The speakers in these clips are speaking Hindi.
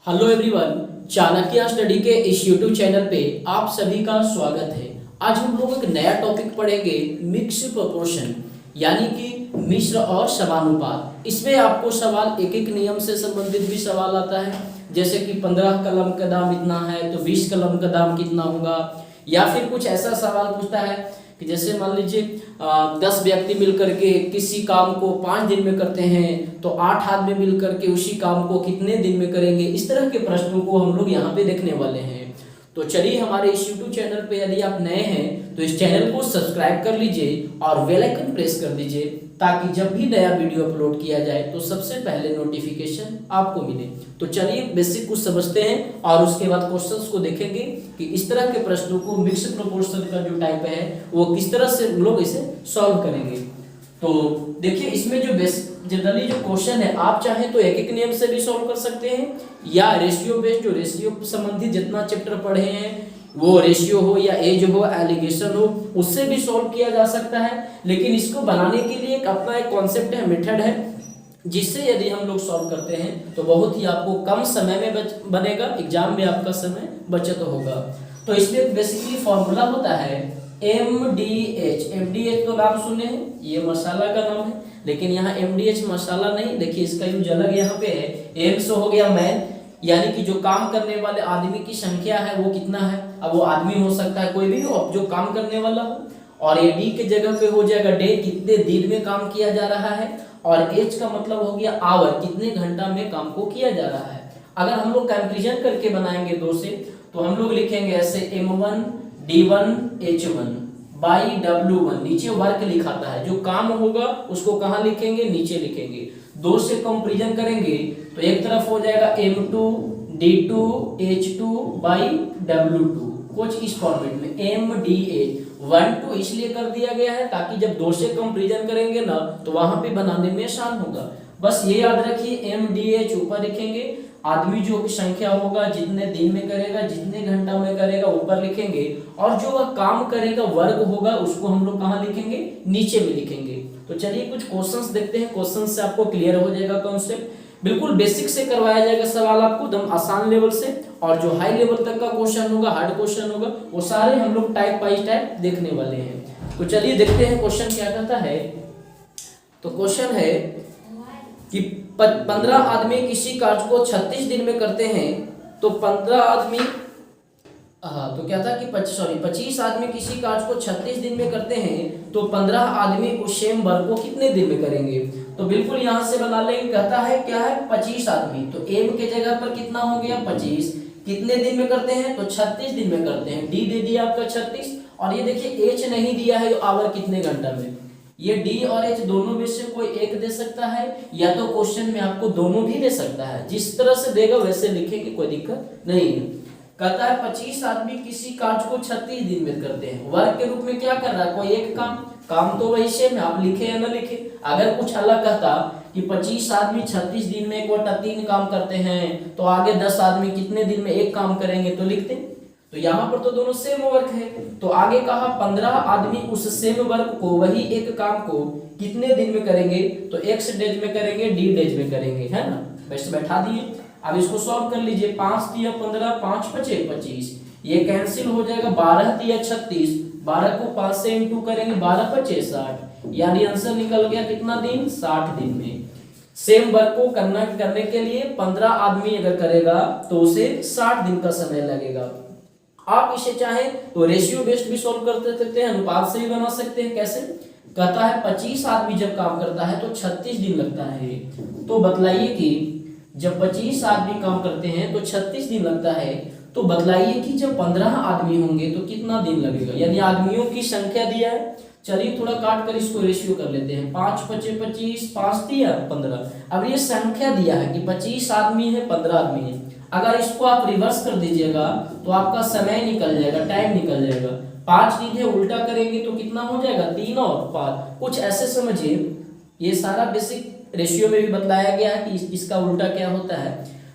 हेलो एवरीवन, चाणक्य स्टडी के इस यूट्यूब चैनल पे आप सभी का स्वागत है। आज हम लोग एक नया टॉपिक पढ़ेंगे, मिक्स प्रोपोर्शन, यानी कि मिश्र और समानुपात। इसमें आपको सवाल एक एक नियम से संबंधित भी सवाल आता है, जैसे कि 15 कलम का दाम इतना है तो 20 कलम का दाम कितना होगा, या फिर कुछ ऐसा सवाल पूछता है कि जैसे मान लीजिए 10 व्यक्ति मिलकर के किसी काम को 5 दिन में करते हैं तो 8 आदमी मिलकर के उसी काम को कितने दिन में करेंगे। इस तरह के प्रश्नों को हम लोग यहाँ पे देखने वाले हैं। तो चलिए, हमारे इस YouTube चैनल पे यदि आप नए हैं तो इस चैनल को सब्सक्राइब कर लीजिए और बेल आइकन प्रेस कर दीजिए, ताकि जब भी नया वीडियो अपलोड किया जाए तो सबसे पहले नोटिफिकेशन आपको मिले। तो चलिए बेसिक कुछ समझते हैं और उसके बाद क्वेश्चंस को देखेंगे कि इस तरह के प्रश्नों को मिक्स प्रोपोर्शन का जो टाइप है वो किस तरह से लोग इसे सॉल्व करेंगे। तो देखिए, इसमें जो जनरली जो क्वेश्चन है, आप चाहें तो एक एक नियम से भी सॉल्व कर सकते हैं, या रेशियो बेस्ड, जो रेशियो संबंधित जितना चैप्टर पढ़े हैं वो रेशियो हो या एज हो, एलिगेशन हो, उससे भी सॉल्व किया जा सकता है। लेकिन इसको बनाने के लिए अपना एक कॉन्सेप्ट है, मेथड है, जिससे यदि हम लोग सॉल्व करते हैं तो बहुत ही आपको कम समय में बनेगा, एग्जाम में आपका समय बचत होगा। तो इसमें बेसिकली फॉर्मूला होता है MDH। MDH तो नाम सुने हैं, ये मसाला का नाम है, लेकिन यहाँ MDH मसाला नहीं, देखिए इसका यूज अलग यहाँ पे है। M से हो गया मैन, यानी कि जो काम करने वाले आदमी की संख्या है वो कितना है। अब वो आदमी हो सकता है कोई भी हो जो काम करने वाला हो, और ये D के जगह पे हो जाएगा डे, कितने दिन में काम किया जा रहा है, और H का मतलब हो गया आवर, कितने घंटा में काम को किया जा रहा है। अगर हम लोग कंपैरिजन करके बनाएंगे दो से, तो हम लोग लिखेंगे ऐसे M1 D1 H1 by W1, नीचे वर्क लिखाता है, जो काम होगा उसको कहाँ लिखेंगे, नीचे लिखेंगे। दो से कंपैरिजन करेंगे तो एक तरफ हो जाएगा M2 D2 H2 by W2, कुछ इस फॉर्मेट में MDH। 1 2 इसलिए कर दिया गया है ताकि जब दो से कंपैरिजन करेंगे ना तो वहां पे बनाने में आसान होगा। बस ये याद रखिए, MDH ऊपर लिखेंगे, आदमी जो संख्या होगा, जितने दिन में करेगा, जितने घंटा में करेगा ऊपर लिखेंगे, और जो वह काम करेगा वर्ग होगा उसको हम लोग कहाँ लिखेंगे, नीचे में लिखेंगे। तो चलिए कुछ क्वेश्चंस देखते हैं, क्वेश्चन से आपको क्लियर हो जाएगा कॉन्सेप्ट। बिल्कुल बेसिक से करवाया जाएगा सवाल आपको, एकदम आसान लेवल से, और जो हाई लेवल तक का क्वेश्चन होगा, हार्ड क्वेश्चन होगा, वो सारे हम लोग टाइप बाई टाइप देखने वाले हैं। तो चलिए देखते हैं क्वेश्चन क्या कहता है। तो क्वेश्चन है कि 15 आदमी किसी कार्य को 36 दिन में करते हैं तो 15 आदमी, तो क्या था कि 25 आदमी किसी कार्य को 36 दिन में करते हैं तो 15 आदमी उस सेम वर्क को कितने दिन में करेंगे। तो बिल्कुल यहां से बना लेंगे, कहता है क्या है 25 आदमी, तो M के जगह पर कितना हो गया 25, कितने दिन में करते हैं तो 36 दिन में करते हैं। D दे दिया आपका 36, और ये देखिए H नहीं दिया है, आवर कितने घंटा में। ये D और H दोनों में से कोई एक दे सकता है, या तो क्वेश्चन में आपको दोनों भी दे सकता है, जिस तरह से देगा वैसे लिखेंगे, कोई दिक्कत नहीं है। कहता है 25 आदमी किसी कार्य को 36 दिन में करते हैं, वर्क के रूप में क्या कर रहा है, कोई एक काम तो वही सेम है, आप लिखे या ना लिखे। अगर कुछ अलग कहता कि 25 आदमी 36 दिन में 1/3 काम करते हैं, तो आगे 10 आदमी कितने दिन में एक काम करेंगे, तो लिखते। तो यहाँ पर तो दोनों सेम वर्क है, तो आगे कहा 15 आदमी उस सेम वर्क को, वही एक काम को कितने दिन में करेंगे, तो X डेज में करेंगे, D डेज में करेंगे, है ना। वैसे बैठा दिए, अब इसको सॉल्व कर लीजिए। 5 दिया 15, 5 5 25, ये कैंसिल हो जाएगा। 12 दिया 36, 12 को 5 से इंटू करेंगे, 12 5 60, यानी आंसर निकल गया कितना दिन, 60 दिन में। सेम वर्क को करने के लिए 15 आदमी अगर करेगा तो उसे 60 दिन का समय लगेगा। आप इसे चाहें तो रेशियो बेस्ड भी सॉल्व कर सकते हैं, अनुपात से भी बना सकते हैं। कैसे, कहता है 25 आदमी जब काम करता है तो 36 दिन लगता है, तो बतलाइए कि जब 25 आदमी काम करते हैं तो 36 दिन लगता है, तो बतलाइए कि जब 15 आदमी होंगे तो कितना दिन लगेगा। यानी आदमियों की संख्या दिया है, चलिए थोड़ा काट कर इसको रेशियो कर लेते हैं। 5 5 25, 5 दिया 15, अब ये संख्या दिया है कि 25 आदमी है, 15 आदमी है। अगर इसको आप रिवर्स कर दीजिएगा तो आपका समय निकल जाएगा, टाइम निकल जाएगा। 5 दिन है, उल्टा करेंगे तो कितना हो जाएगा, 3 और 5, कुछ ऐसे समझिए। ये सारा बेसिक रेशियो में भी बताया गया है कि इसका उल्टा क्या होता है।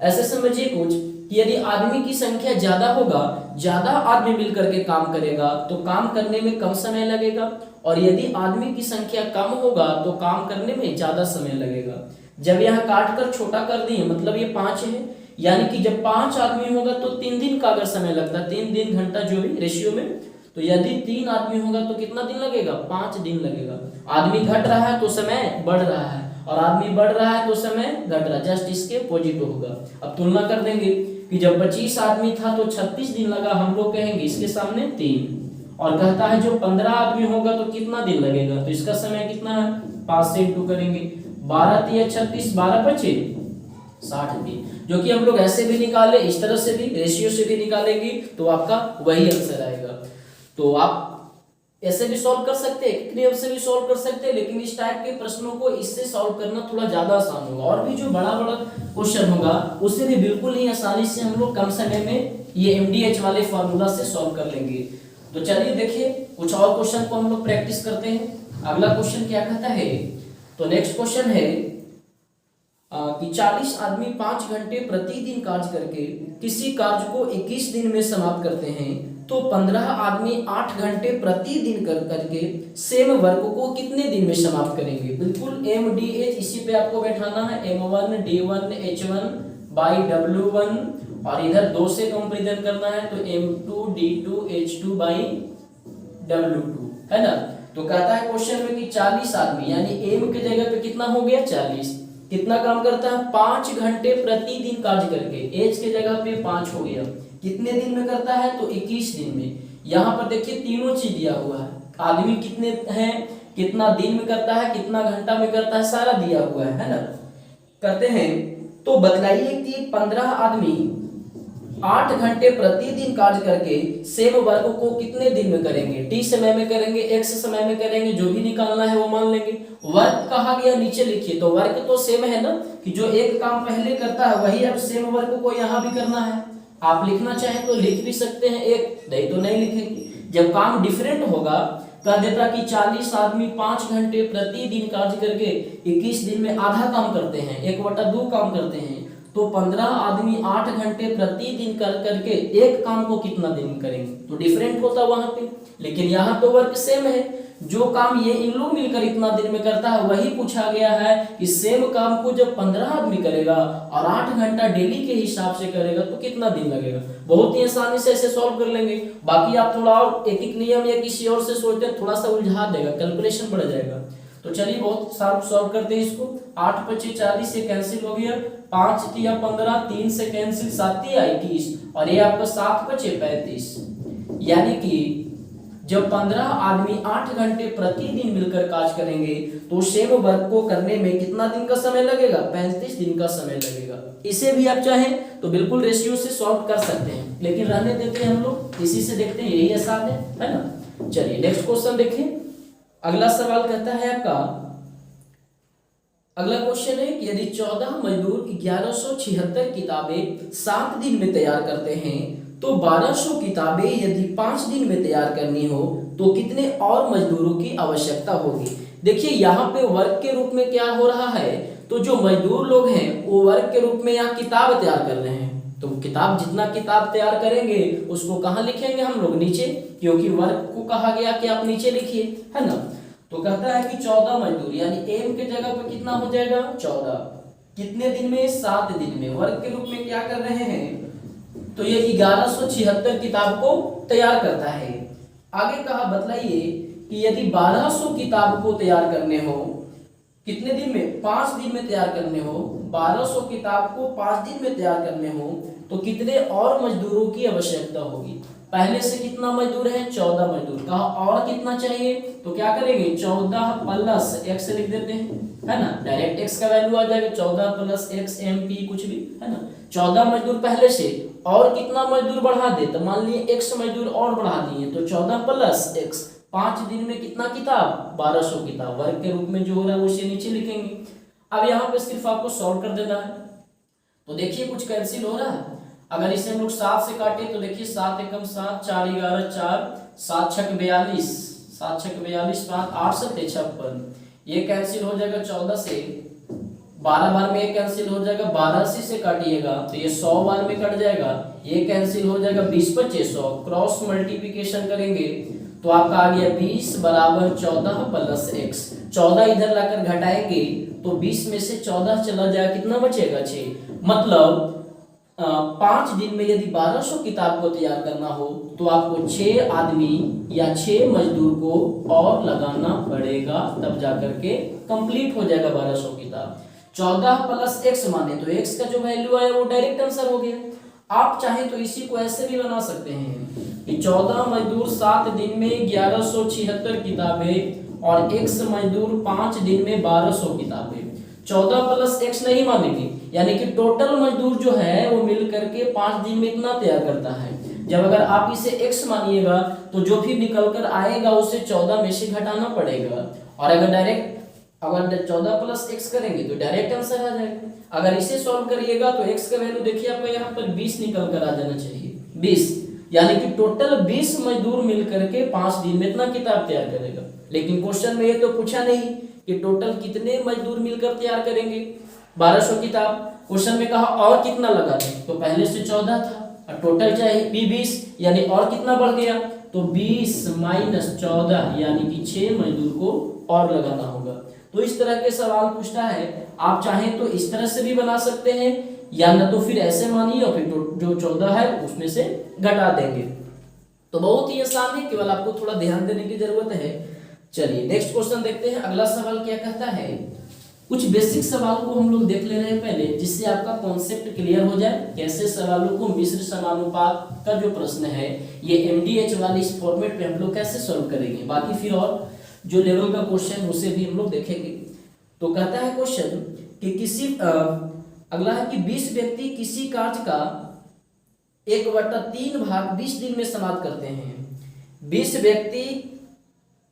ऐसे समझिए कुछ कि यदि आदमी की संख्या ज्यादा होगा, ज्यादा आदमी मिलकर के काम करेगा तो काम करने में कम समय लगेगा, और यदि आदमी की संख्या कम होगा तो काम करने में ज्यादा समय लगेगा। जब यहाँ काट कर छोटा कर दिए, मतलब ये 5 है, यानी कि जब 5 आदमी होगा तो 3 दिन का अगर समय लगता है, 3 दिन घंटा जो भी रेशियो में, तो यदि 3 आदमी होगा तो कितना दिन लगेगा? 5 दिन लगेगा। आदमी घट रहा है तो समय बढ़ रहा है, और आदमी बढ़ रहा है तो समय घट रहा है, जस्ट इसके अपोजिट होगा। अब तुलना कर देंगे कि जब 25 आदमी था तो 36 दिन लगा, हम लोग कहेंगे इसके सामने 3। और कहता है जो 15 आदमी होगा तो कितना दिन लगेगा, तो इसका समय कितना है? 5 से इंटू करेंगे, 12 तिया 36, 12 पचे 60 दिन, जो कि हम लोग ऐसे भी निकाले, इस तरह से भी, रेशियो से भी निकालेंगे तो आपका वही आंसर आएगा। तो आप ऐसे भी सॉल्व कर सकते हैं, क्लियर से भी सॉल्व कर सकते हैं, लेकिन इस टाइप के प्रश्नों को इससे सॉल्व करना थोड़ा ज्यादा आसान होगा। और भी जो बड़ा बड़ा क्वेश्चन होगा उससे भी बिल्कुल ही आसानी से हम लोग कम समय में ये MDH वाले फॉर्मूला से सॉल्व कर लेंगे। तो चलिए देखिए कुछ और क्वेश्चन को हम लोग प्रैक्टिस करते हैं। अगला क्वेश्चन क्या कहता है, तो नेक्स्ट क्वेश्चन है कि 40 आदमी 5 घंटे प्रतिदिन कार्य करके किसी कार्य को 21 दिन में समाप्त करते हैं, तो 15 आदमी 8 घंटे प्रतिदिन करके सेम वर्क को कितने दिन में समाप्त करेंगे। बिल्कुल MDH इसी पे आपको बैठाना है, M1 D1 H1 by W1, और इधर 2 से कंपेरिजन करना है तो M2 D2 H2 by W2, है ना। तो कहता है क्वेश्चन में कि 40 आदमी, यानी M के जगह पे कितना हो गया 40, कितना काम करता है? 5 घंटे प्रतिदिन कार्य करके, H के जगह पे 5 हो गया, कितने दिन में करता है? तो 21 दिन में। यहाँ पर देखिए तीनों चीज दिया हुआ है, आदमी कितने हैं, कितना दिन में करता है, कितना घंटा में करता है, सारा दिया हुआ है ना। करते हैं तो बतलाइए कि 15 आदमी 8 घंटे प्रतिदिन कार्य करके सेम वर्क को कितने दिन में करेंगे? T समय में करेंगे, X समय में करेंगे, जो भी निकालना है वो मान लेंगे। वर्क कहा गया नीचे लिखिए, तो वर्क तो सेम है ना, कि जो एक काम पहले करता है वही अब सेम वर्क को यहाँ भी करना है। आप लिखना चाहें तो लिख भी सकते हैं एक, नहीं तो नहीं लिखेंगे। जब काम डिफरेंट होगा, कह देता कि 40 आदमी 5 घंटे प्रतिदिन कार्य करके 21 दिन में आधा काम करते हैं, 1/2 काम करते हैं, तो 15 आदमी 8 घंटे प्रतिदिन कर करके एक काम को कितना दिन में करेंगे, तो डिफरेंट होता वहां पे। लेकिन यहाँ तो वर्क सेम है, जो काम ये इन लोग मिलकर इतना दिन में करता है वही पूछा गया है कि सेम काम को जब 15 आदमी करेगा और 8 घंटा डेली के हिसाब से करेगा तो कितना दिन लगेगा। बहुत ही आसानी से ऐसे सॉल्व कर लेंगे। बाकी आप थोड़ा और एक एक नियम या किसी और से सोचते हैं, थोड़ा सा उलझा देगा, कैलकुलेशन बढ़ जाएगा। तो चलिए बहुत साफ सॉल्व करते हैं इसको। 8 × 5 = 40 से कैंसिल हो गया, 5 × 3 = 15, 3 से कैंसिल, 7 × 3 = 21, और ये आपका 7 × 5 = 35। यानी कि जब 15 आदमी 8 घंटे प्रतिदिन मिलकर कार्य करेंगे तो सेम वर्क को करने में कितना दिन का समय लगेगा? 35 दिन का समय लगेगा। इसे भी आप चाहें तो बिल्कुल रेशियो से सॉल्व कर सकते हैं, लेकिन रहने देते हैं हम लोग, इसी से देखते हैं, यही आसान है ना। चलिए नेक्स्ट क्वेश्चन देखें। अगला सवाल कहता है आपका, अगला क्वेश्चन है कि यदि 14 मजदूर 1176 किताबें 7 दिन में तैयार करते हैं तो 1200 किताबें यदि 5 दिन में तैयार करनी हो तो कितने और मजदूरों की आवश्यकता होगी। देखिए यहाँ पे वर्क के रूप में क्या हो रहा है, तो जो मजदूर लोग हैं वो वर्क के रूप में यहाँ किताब तैयार कर रहे हैं, तो किताब जितना किताब तैयार करेंगे उसको कहाँ लिखेंगे हम लोग? नीचे, क्योंकि वर्क को कहा गया कि आप नीचे लिखिए, है ना। तो कहता है कि 14 मजदूर, यानी एम के जगह पे कितना हो जाएगा? 14, कितने दिन में? 7 दिन में। वर्क के रूप में क्या कर रहे हैं, तो ये 1176 किताब को तैयार करता है। आगे कहा बतलाइए कि यदि 1200 किताब को तैयार करने हो, कितने दिन में? 5 दिन में तैयार करने हो, 1200 किताब को 5 दिन में तैयार करने हो तो कितने और मजदूरों की आवश्यकता होगी। पहले से कितना मजदूर है? 14 मजदूर। कहा और कितना चाहिए, तो क्या करेंगे? 14 प्लस x लिख देते हैं, है ना, डायरेक्ट x का वैल्यू आ जाएगा, 14 प्लस x MP कुछ भी, है ना। 14 मजदूर पहले से, और कितना मजदूर बढ़ा दे, तो मान लिए x मजदूर और बढ़ा दिए, तो 14 प्लस x, 5 दिन में कितना किताब? 1200 किताब। वर्ग के रूप में जो हो रहा है उसे नीचे लिखेंगे। अब यहाँ पे सिर्फ आपको सॉल्व कर देना है। तो देखिए कुछ कैंसिल हो रहा है, अगर इसे हम लोग 7 से काटे तो देखिए 7 एकम 7, 4 11 4, 7 छक 42, 7 छक 42, 5 8 7 56, ये कैंसिल हो जाएगा 14 से, 12 बार में ये कैंसिल हो जाएगा, 12 से काटिएगा तो ये 100 बार में कट जाएगा, ये कैंसिल हो जाएगा, 20 25 100, क्रॉस मल्टीप्लिकेशन करेंगे तो आपका आ गया 20 बराबर 14 प्लस x। 14 इधर लाकर घटाएंगे तो 20 में से 14 चला जाएगा, कितना बचेगा? 6। मतलब 5 दिन में यदि 1200 किताब को तैयार करना हो तो आपको 6 आदमी या 6 मजदूर को और लगाना पड़ेगा, तब जाकर के कंप्लीट हो जाएगा 1200 किताब। 14 प्लस x माने तो x का जो वैल्यू है वो डायरेक्ट आंसर हो गया। आप चाहे तो इसी को ऐसे भी बना सकते हैं कि 14 मजदूर 7 दिन में 1176 किताबें और x मजदूर 5 दिन में 1200 किताबें। 14 प्लस x नहीं मानेंगे, यानी कि टोटल मजदूर जो है वो मिल करके 5 दिन में इतना तैयार करता है। जब अगर आप इसे x मानिएगा तो जो भी निकल कर आएगा उसे 14 में से घटाना पड़ेगा, और अगर 14 प्लस x करेंगे तो डायरेक्ट आंसर आ जाएगा। अगर इसे सॉल्व करिएगा तो x का वैल्यू देखिए आपका यहाँ पर 20 निकल कर आ जाना चाहिए, 20, यानी कि टोटल 20 मजदूर मिल करके 5 दिन में इतना किताब तैयार करेगा। लेकिन क्वेश्चन में ये तो पूछा नहीं कि टोटल कितने मजदूर मिलकर तैयार करेंगे 1200 किताब। क्वेश्चन में कहा और कितना लगा दें, तो पहले से 14 था और टोटल चाहिए भी 20, यानी और कितना बढ़ गया, तो 20 माइनस 14 यानी कि 6 मजदूर को और लगाना होगा। तो इस तरह के सवाल पूछता है। आप चाहें तो इस तरह से भी बना सकते हैं, या न तो फिर ऐसे मानिए और फिर जो 14 है उसमें से घटा देंगे। तो बहुत ही आसान है, केवल आपको थोड़ा ध्यान देने की जरूरत है। चलिए नेक्स्ट क्वेश्चन देखते हैं। अगला सवाल क्या कहता है, कुछ बेसिक सवाल को हम लोग देख ले रहे हैं पहले, जिससे आपका कॉन्सेप्ट क्लियर हो जाए। कैसे सवालों को मिश्र समानुपात का जो प्रश्न है ये MDH वाले इस फॉर्मेट पे हम लोग कैसे सॉल्व करेंगे, बाकी फिर और जो लेवल का क्वेश्चन उसे भी हम लोग देखेंगे। तो कहता है क्वेश्चन कि अगला है कि 20 व्यक्ति किसी कार्य का 1/3 भाग 20 दिन में समाप्त करते हैं। 20 व्यक्ति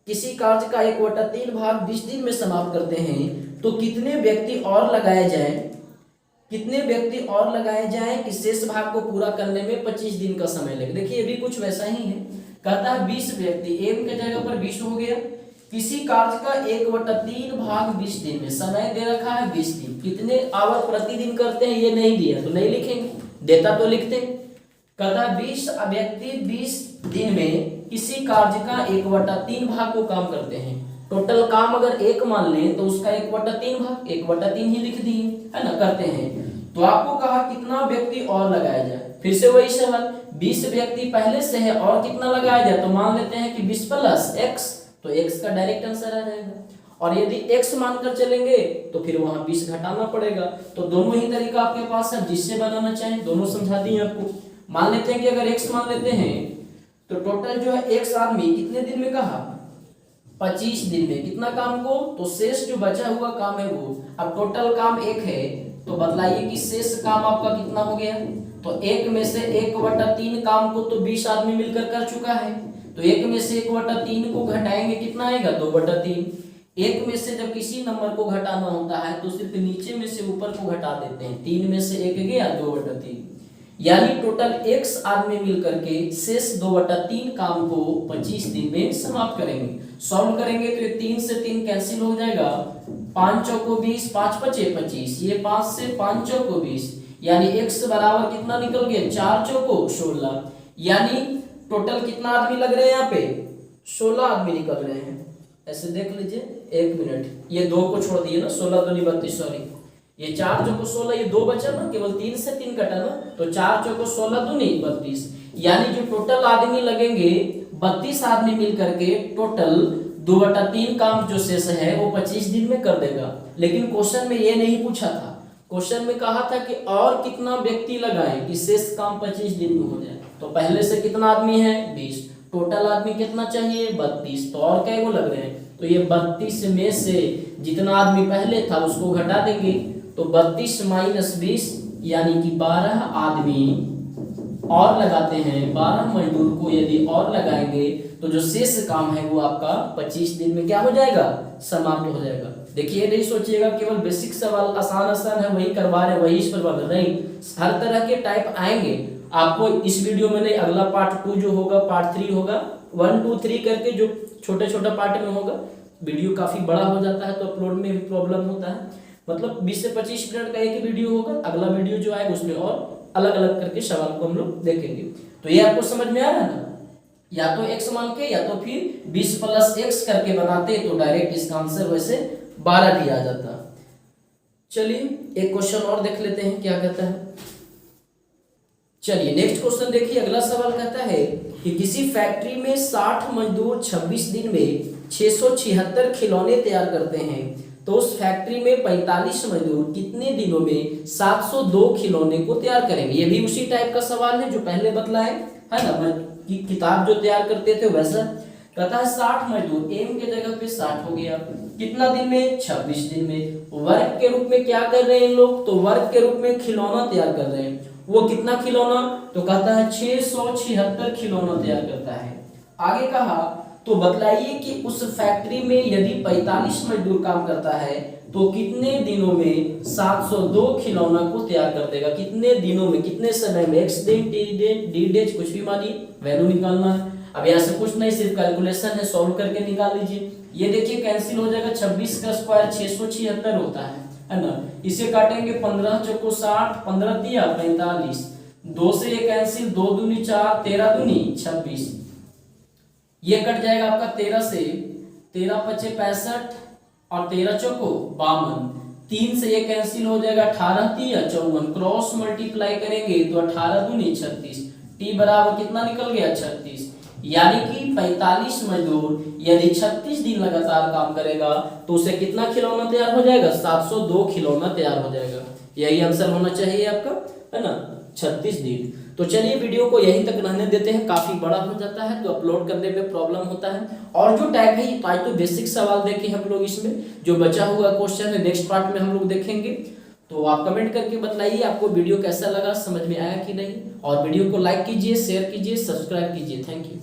किसी कार्य का 1/3 भाग 20 दिन में समाप्त करते हैं, तो कितने व्यक्ति और लगाए जाएं कि शेष भाग को पूरा करने में 25 दिन का समय लगे। देखिए ये भी कुछ वैसा ही है। कहता है 20 व्यक्ति, m के जगह पर 20 हो गया, किसी कार्य का 1/3 भाग 20 दिन में, समय दे रखा है 20 दिन, कितने आवर प्रतिदिन करते हैं ये नहीं दिया तो नहीं लिखेंगे, देता तो लिखते। कहता है 20 व्यक्ति 20 दिन में किसी कार्य का 1/3 भाग को काम करते हैं। टोटल काम अगर 1 मान लें तो उसका 1/3 भाग 1/3 ही लिख दिए, है ना, करते हैं। तो आपको कहा कितना व्यक्ति और लगाया जाए। फिर से वही सवाल, 20 व्यक्ति पहले से है और कितना लगाया जाए, तो मान लेते हैं कि 20 प्लस x, तो x का डायरेक्ट आंसर आ जाएगा। और यदि x मानकर चलेंगे तो फिर वहां 20 घटाना पड़ेगा। तो दोनों ही तरीका आपके पास है, जिससे बनाना चाहें दोनों समझा दिए आपको। मान लेते हैं कि अगर x मान लेते हैं तो टोटल जो है x आदमी कितने दिन में कहा, 25 दिन में, कितना काम को, तो शेष जो बचा हुआ काम है वो, अब टोटल काम 1 है तो बतलाइए कि शेष काम आपका कितना हो गया। तो 1 में से 1/3 काम को तो 20 आदमी मिलकर कर चुका है, तो 1 में से 1/3 को घटाएंगे कितना आएगा, 2/3। 1 में से जब किसी नंबर को घटाना होता है तो सिर्फ नीचे में से ऊपर को घटा देते हैं। 3 में से 1 गया, 2/3, यानी टोटल x आदमी मिलकर के शेष 2/3 काम को 25 दिन में समाप्त करेंगे। सॉल्व करेंगे तो ये 3 से 3 कैंसिल हो जाएगा, 5 चौको 20, 5 पचे 25, ये 5 से 5 चौको 20, यानी x बराबर कितना निकल गया, 4 चौको 16, यानी टोटल कितना आदमी लग रहे हैं यहाँ पे, 16 आदमी निकल रहे हैं। ऐसे देख लीजिए, 1 मिनट, ये 2 को छोड़ दिए ना, 16 दूनी 32, सॉरी ये 4 चौको 16, ये 2 बचा ना, केवल 3 से 3 कटा ना, तो 4 चौको 16 दूनी 32, यानी जो टोटल आदमी लगेंगे 32 आदमी मिलकर के टोटल 2/3 काम जो शेष है वो 25 दिन में कर देगा। लेकिन क्वेश्चन में ये नहीं पूछा था, क्वेश्चन में कहा था कि और कितना व्यक्ति लगाएं कि शेष काम 25 दिन में हो जाए। तो पहले से कितना आदमी है, 20, टोटल आदमी कितना चाहिए, 32, तो और क्या वो लग रहे हैं, तो ये 32 में से जितना आदमी पहले था उसको घटा देंगे, तो 32 माइनस 20 यानी कि 12 आदमी और लगाते हैं। 12 मजदूर को यदि और लगाएंगे तो जो शेष काम है वो आपका 25 दिन में क्या हो जाएगा, समाप्त हो जाएगा। देखिए नहीं सोचिएगा केवल बेसिक सवाल आसान है वही करवा रहे वही इस पर बन नहीं, हर तरह के टाइप आएंगे आपको इस वीडियो में नहीं, अगला पार्ट 2 जो होगा, पार्ट 3 होगा, 1 2 3 करके जो छोटे छोटे पार्ट में होगा। वीडियो काफी बड़ा हो जाता है तो अपलोड में भी प्रॉब्लम होता है, मतलब 20 से 25 मिनट का एक वीडियो होगा, अगला वीडियो जो आएगा उसमें और अलग अलग करके सवाल को हम लोग देखेंगे। तो ये आपको समझ में आ रहा है ना, या तो x मान के या तो फिर 20 प्लस x करके बनाते तो डायरेक्ट इसका आंसर वैसे 12 भी आ जाता। चलिए एक क्वेश्चन और देख लेते हैं क्या कहता है। चलिए नेक्स्ट क्वेश्चन देखिए। अगला सवाल कहता है कि किसी फैक्ट्री में 60 मजदूर 26 दिन में 676 खिलौने तैयार करते हैं, तो उस फैक्ट्री में 45 मजदूर कितने दिनों में 702 खिलौने को तैयार करेंगे। ये भी उसी टाइप का सवाल है जो पहले बतलाए, है ना, कि किताब जो तैयार करते थे वैसा। कहता है 60 मजदूर, एम के जगह पे 60 हो गया, कितना दिन में, 26 दिन में। वर्क के रूप में क्या कर रहे हैं इन लोग, तो वर्क के रूप में खिलौना तैयार कर रहे हैं। वो कितना खिलौना, तो कहता है 676 खिलौना तैयार करता है। आगे कहा तो बतलाइए कि उस फैक्ट्री में यदि 45 मजदूर काम करता है तो कितने दिनों में 702 खिलौना को तैयार कर देगा। कितने दिनों में, कितने समय में, एक्स दिन, टी दिन, डी डेज, कुछ भी मानिए, वैल्यू निकालना है। अब यहाँ से कुछ नहीं, सिर्फ कैलकुलेशन है, सॉल्व करके निकाल लीजिए। ये देखिए कैंसिल हो जाएगा, 26 का स्क्वायर 676 होता है ना। इसे काटेंगे 15 चौको 60, 15 दिया 45, 2 से ये कैंसिल, 2 दूनी 4, 13 दूनी 26, ये कट जाएगा आपका 13 से, 13 पचे 65 और 13 चौको 52, 3 से ये कैंसिल हो जाएगा, 18 तिया 54, क्रॉस मल्टीप्लाई करेंगे तो 18 दूनी 36, टी बराबर कितना निकल गया 36। यानी कि 45 मजदूर यदि 36 दिन लगातार काम करेगा तो उसे कितना खिलौना तैयार हो जाएगा, 702 खिलौना तैयार हो जाएगा। यही आंसर होना चाहिए आपका, है ना, 36 दिन। तो चलिए वीडियो को यहीं तक रहने देते हैं, काफी बड़ा हो जाता है तो अपलोड करने में प्रॉब्लम होता है। और जो टैग है ये तो बेसिक सवाल देखे हम लोग, इसमें जो बचा हुआ क्वेश्चन है नेक्स्ट पार्ट में हम लोग देखेंगे। तो आप कमेंट करके बताइए आपको वीडियो कैसा लगा, समझ में आया कि नहीं, और वीडियो को लाइक कीजिए, शेयर कीजिए, सब्सक्राइब कीजिए। Thank you.